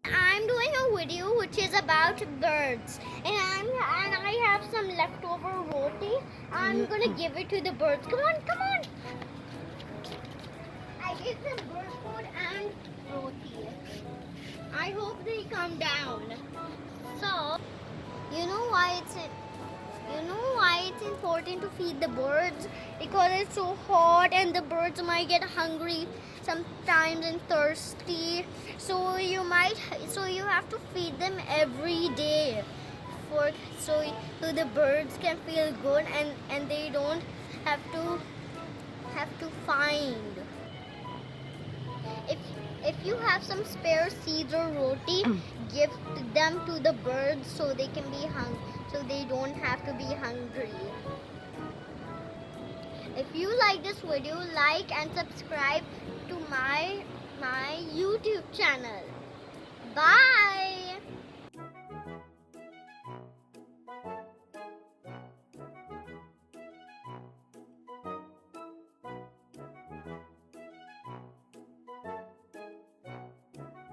I'm doing a video which is about birds, and I have some leftover roti. I'm gonna give it to the birds. Come on, come on! I gave them bird food and roti. I hope they come down. So, you know why it's important to feed the birds? Because it's so hot and the birds might get hungry sometimes and thirsty. So you have to feed them every day so the birds can feel good and they don't have to find. If if you have some spare seeds or roti, give them to the birds so they can be so they don't have to be hungry. If you like this video, like and subscribe to my YouTube channel. Bye.